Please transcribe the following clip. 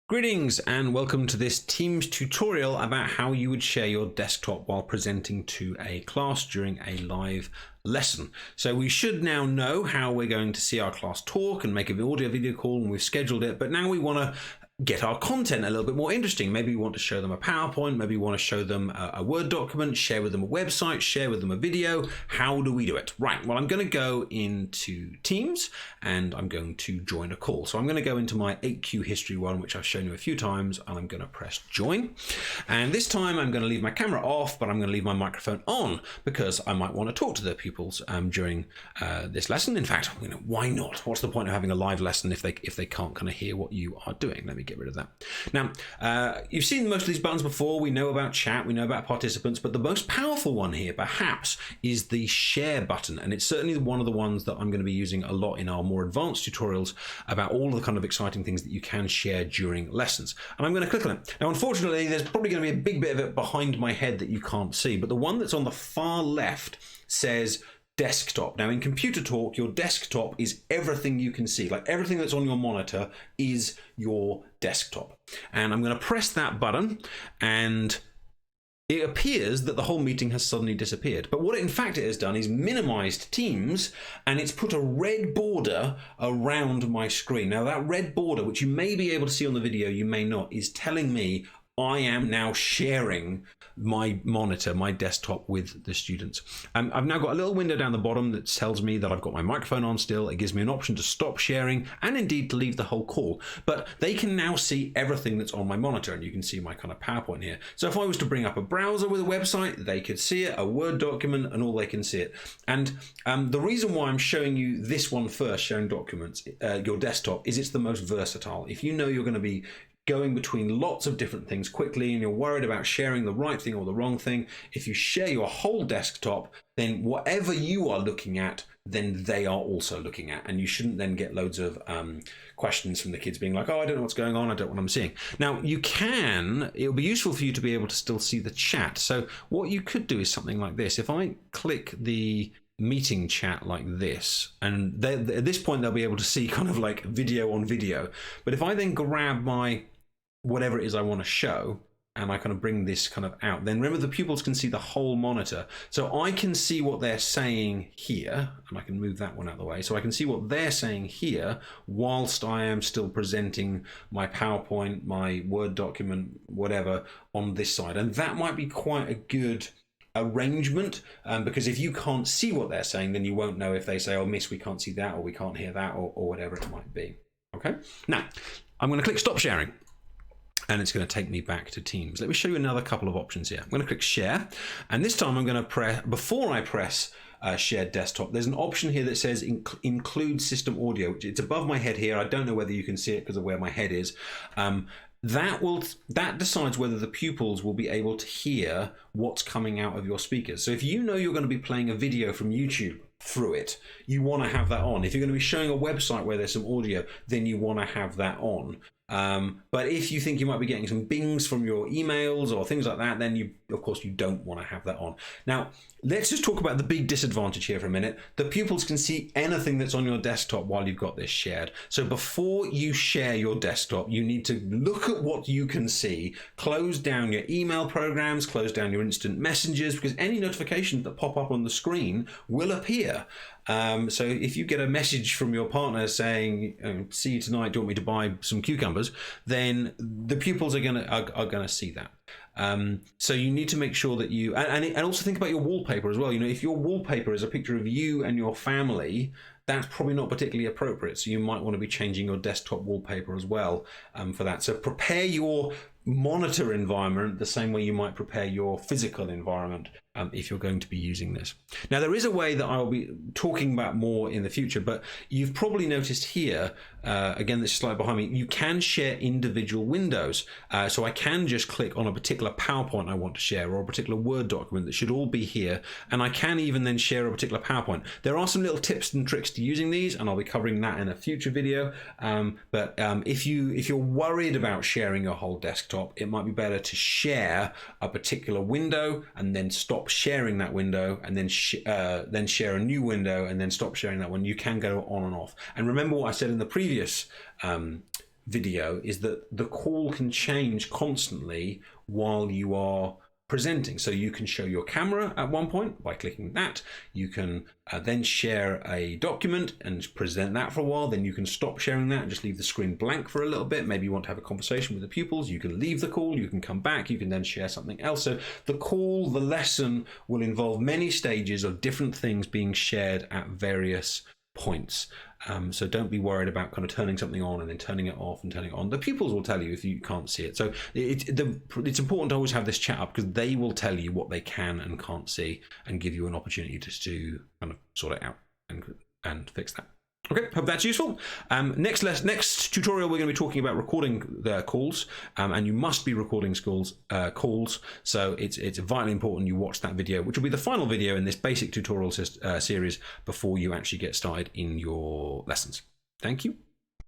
Greetings and welcome to this Teams tutorial about how you would share your desktop while presenting to a class during a live lesson. So we should now know how we're going to see our class talk and make an audio video call, and we've scheduled it, but now we want to get our content a little bit more interesting. Maybe we want to show them a PowerPoint, maybe we want to show them a Word document, share with them a website, share with them a video. How do we do it? Right, well, I'm going to go into Teams and I'm going to join a call. So I'm going to go into my 8Q history one, which I've shown you a few times, and I'm going to press join. And this time I'm going to leave my camera off, but I'm going to leave my microphone on because I might want to talk to the pupils during this lesson. In fact, why not? What's the point of having a live lesson if they can't kind of hear what you are doing? Let me get rid of that. Now, you've seen most of these buttons before. We know about chat, we know about participants, but the most powerful one here perhaps is the share button, and it's certainly one of the ones that I'm going to be using a lot in our more advanced tutorials about all the kind of exciting things that you can share during lessons. And I'm going to click on it. Now, unfortunately, there's probably going to be a big bit of it behind my head that you can't see, but the one that's on the far left says desktop. Now, in computer talk, your desktop is everything you can see. Like everything that's on your monitor is your desktop. And I'm going to press that button, and it appears that the whole meeting has suddenly disappeared. But what in fact it has done is minimized Teams, and it's put a red border around my screen. Now, that red border, which you may be able to see on the video, you may not, is telling me I am now sharing my monitor, my desktop, with the students. I've now got a little window down the bottom that tells me that I've got my microphone on still. It gives me an option to stop sharing and indeed to leave the whole call. But they can now see everything that's on my monitor, and you can see my kind of PowerPoint here. So if I was to bring up a browser with a website, they could see it, a Word document, and all they can see it. And the reason why I'm showing you this one first, sharing documents, your desktop, is it's the most versatile. If you know you're going to be going between lots of different things quickly and you're worried about sharing the right thing or the wrong thing, if you share your whole desktop, then whatever you are looking at, then they are also looking at, and you shouldn't then get loads of questions from the kids being like, oh, I don't know what's going on, I don't know what I'm seeing. Now, it'll be useful for you to be able to still see the chat. So what you could do is something like this. If I click the meeting chat like this, and at this point they'll be able to see kind of like video on video. But if I then grab my whatever it is I want to show, and I kind of bring this kind of out, then remember the pupils can see the whole monitor. So I can see what they're saying here, and I can move that one out of the way. So I can see what they're saying here whilst I am still presenting my PowerPoint, my Word document, whatever, on this side. And that might be quite a good arrangement, because if you can't see what they're saying, then you won't know if they say, oh, miss, we can't see that, or we can't hear that, or whatever it might be. Okay, now I'm going to click stop sharing, and it's going to take me back to Teams. Let me show you another couple of options here. I'm going to click share, and this time I'm going to press, before I press shared desktop, there's an option here that says include system audio. It's above my head here. I don't know whether you can see it because of where my head is. That decides whether the pupils will be able to hear what's coming out of your speakers. So if you know you're going to be playing a video from YouTube through it, you want to have that on. If you're going to be showing a website where there's some audio, then you want to have that on. But if you think you might be getting some bings from your emails or things like that, then of course you don't want to have that on. Now, let's just talk about the big disadvantage here for a minute. The pupils can see anything that's on your desktop while you've got this shared. So before you share your desktop, you need to look at what you can see, close down your email programs, close down your instant messages, because any notifications that pop up on the screen will appear. So if you get a message from your partner saying, see you tonight, do you want me to buy some cucumbers, then the pupils are gonna see that. So you need to make sure that you, and also think about your wallpaper as well. If your wallpaper is a picture of you and your family, that's probably not particularly appropriate. So you might want to be changing your desktop wallpaper as well for that. So prepare your monitor environment the same way you might prepare your physical environment if you're going to be using this. Now, there is a way that I'll be talking about more in the future, but you've probably noticed here, again, this slide behind me, you can share individual windows. So I can just click on a particular PowerPoint I want to share, or a particular Word document that should all be here, and I can even then share a particular PowerPoint. There are some little tips and tricks to using these, and I'll be covering that in a future video. But if you're worried about sharing your whole desktop, it might be better to share a particular window and then stop sharing that window, and then share a new window and then stop sharing that one. You can go on and off. And remember what I said in the previous video is that the call can change constantly while you are presenting. So you can show your camera at one point by clicking that. You can then share a document and present that for a while. Then you can stop sharing that and just leave the screen blank for a little bit. Maybe you want to have a conversation with the pupils. You can leave the call, you can come back, you can then share something else. So the call, the lesson will involve many stages of different things being shared at various points. So don't be worried about kind of turning something on and then turning it off and turning it on. The pupils will tell you if you can't see it. So it's important to always have this chat up, because they will tell you what they can and can't see and give you an opportunity just to kind of sort it out and fix that. Okay, hope that's useful. Next tutorial, we're going to be talking about recording the calls, and you must be recording calls. So it's vitally important you watch that video, which will be the final video in this basic tutorial series before you actually get started in your lessons. Thank you.